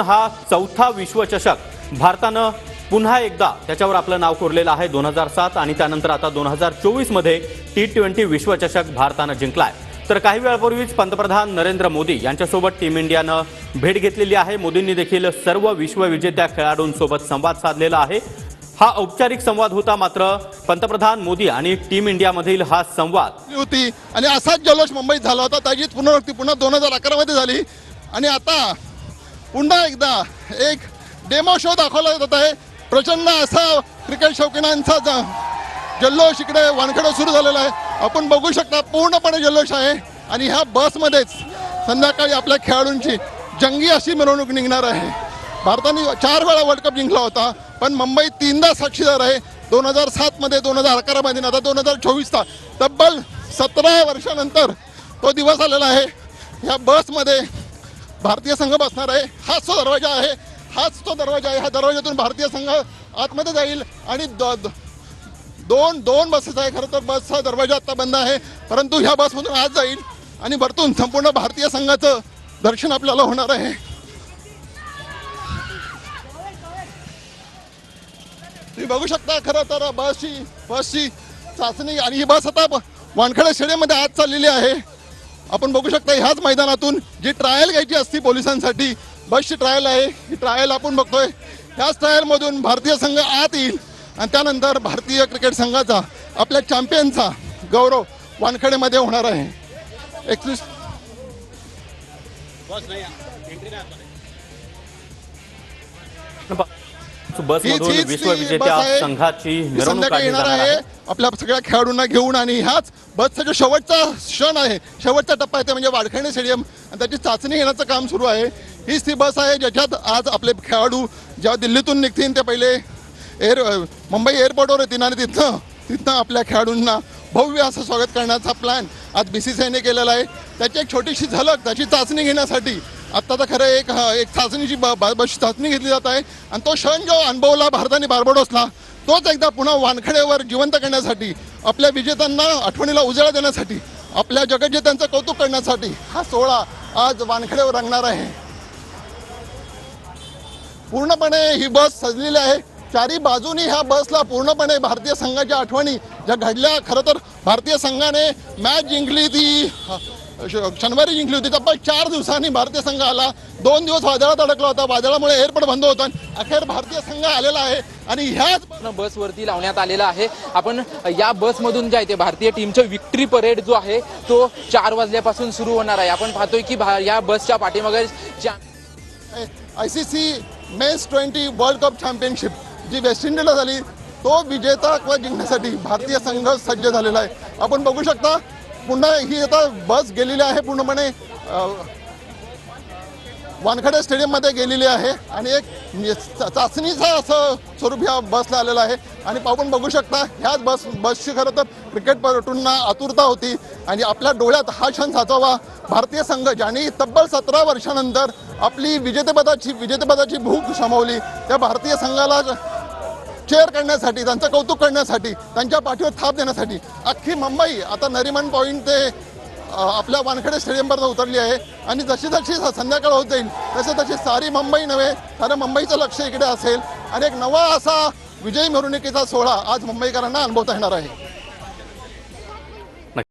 हा चौथा विश्वचषक भारतानं पुन्हा एकदा त्याच्यावर आपलं नाव कोरलेलं आहे। 2007 आणि त्यानंतर आता 2024 मध्ये T20 विश्वचषक भारतानं जिंकलाय। तर काही वेळापूर्वीच पंतप्रधान नरेंद्र मोदी यांच्यासोबत टीम इंडियानं भेट घेतलेली आहे। मोदींनी देखील सर्व विश्वविजेत्या खेळाडूंसोबत संवाद साधलेला आहे। हा औपचारिक संवाद होता, मात्र पंतप्रधान मोदी आणि टीम इंडियामधील हा संवाद होती आणि असाच जल्लोष मुंबईत झाला होता। त्याचीच पुनरावृत्ती पुन्हा 2011 मध्ये झाली आणि आता पुन्हा एकदा एक डेमो शो दाखवला जात आहे। प्रचंड असा क्रिकेट शौकीनांचा जल्लोष इकडे वानखेडे सुरू झालेला आहे। आपण बघू शकता पूर्णपणे जल्लोष आहे आणि ह्या बसमध्येच संध्याकाळी आपल्या खेळाडूंची जंगी अशी मिरवणूक निघणार आहे। भारताने 4 वेळा वर्ल्ड कप जिंकला होता, पण मुंबई 3दा साक्षीदार आहे। 2007 मध्ये, 2011 मध्ये, आता 2024चा तब्बल 17 वर्षानंतर तो दिवस आलेला आहे। ह्या बसमध्ये भारतीय संघ बसणार आहे। हाच तो दरवाजा आहे, हाच तो दरवाजा आहे। ह्या दरवाजातून भारतीय संघ आतमध्ये जाईल आणि दोन बसेस आहे। खरं तर बसचा दरवाजा आता बंद आहे, परंतु ह्या बसमधून आत जाईल आणि वरतून संपूर्ण भारतीय संघाचं दर्शन आपल्याला होणार आहे। तुम्ही बघू शकता खरं तर बसची चाचणी आणि ही बस आता वानखेडे स्टेडियममध्ये आत चाललेली आहे। आपण बघू शकता ह्याच मैदानातून जी ट्रायल घ्यायची असती पोलिसांसाठी, बसची ट्रायल आहे। ही ट्रायल आपण बघतोय। ह्याच ट्रायलमधून भारतीय संघ आत येईल आणि त्यानंतर भारतीय क्रिकेट संघाचा, आपल्या चॅम्पियनचा गौरव वानखेडेमध्ये होणार आहे। बसमधून विश्वविजेत्या संघाची मिरवणूक येणार आहे आपल्या सगळ्या खेळाडूंना घेऊन आणि ह्याच बसचा जो शेवटचा क्षण आहे, शेवटचा टप्पा आहे, ते म्हणजे वानखेडे स्टेडियम आणि त्याची चाचणी घेण्याचं काम सुरू आहे। हीच ती बस आहे ज्याच्यात आज आपले खेळाडू जेव्हा दिल्लीतून निघतील ते पहिले मुंबई एअरपोर्टवर येतील आणि तिथनं आपल्या खेळाडूंना भव्य असं स्वागत करण्याचा प्लॅन आज BCCIने केलेला आहे। त्याची एक छोटीशी झलक, त्याची चाचणी घेण्यासाठी आत्ता तर खरं एक चाचणीची बसची चाचणी घेतली जात आहे आणि तो क्षण जो अनुभवला भारताने बार्बाडोसला, तोच एकदा पुन्हा वानखेडेवर जिवंत करण्यासाठी, आपल्या विजेत्यांना आठवणीला उजाळा देण्यासाठी, आपल्या जगज्जेत्यांचं कौतुक करण्यासाठी हा सोहळा आज वानखेडेवर रंगणार आहे। पूर्णपणे ही बस सजलेली आहे। चारी बाजूनी ह्या बसला पूर्णपणे भारतीय संघाच्या आठवणी ज्या घडल्या। खरं तर भारतीय संघाने मॅच जिंकली ती शनिवारी जिंकली होती। तब्बल 4 दिवसांनी भारतीय संघ आला। 2 दिवस वादळात अडकला होता, वादळामुळे एअरपोर्ट बंद होता। अखेर भारतीय संघ आलेला आहे आणि ह्याच बसवरती लावण्यात आलेला आहे। आपण या बसमधून जे आहे ते भारतीय टीमचं विक्ट्री परेड जो आहे तो 4 वाजल्यापासून सुरू होणार आहे। आपण पाहतोय की या बसच्या पाठीमागे ICC men's 20 world cup championship जी वेस्ट इंडिजला झाली, तो विजेता जिंकण्यासाठी भारतीय संघ सज्ज झालेला आहे। आपण बघू शकता पुन्हा ही आता बस गेलेली आहे, पूर्णपणे वानखेडे स्टेडियममध्ये गेलेली आहे आणि एक चाचणीचा असं स्वरूप ह्या बसला आलेला आहे। आणि आपण बघू शकता ह्याच बसची खरं तर क्रिकेटपटूंना आतुरता होती आणि आपल्या डोळ्यात हा क्षण साचावा। भारतीय संघ ज्यांनी तब्बल 17 वर्षानंतर आपली विजेतेपदाची भूक शमवली, त्या भारतीय संघाला चेअर करण्यासाठी, त्यांचं कौतुक करण्यासाठी, त्यांच्या पाठीवर थाप देण्यासाठी अख्खी मुंबई आता नरिमन पॉईंट ते आपल्या वानखेडे स्टेडियमपर्यंत उतरली आहे। आणि जशी संध्याकाळ होत जाईल तशी सारी मुंबई नव्हे, साऱ्या मुंबईचं लक्ष इकडे असेल आणि एक नवा असा विजयी मिरवणुकीचा सोहळा आज मुंबईकरांना अनुभवता येणार आहे।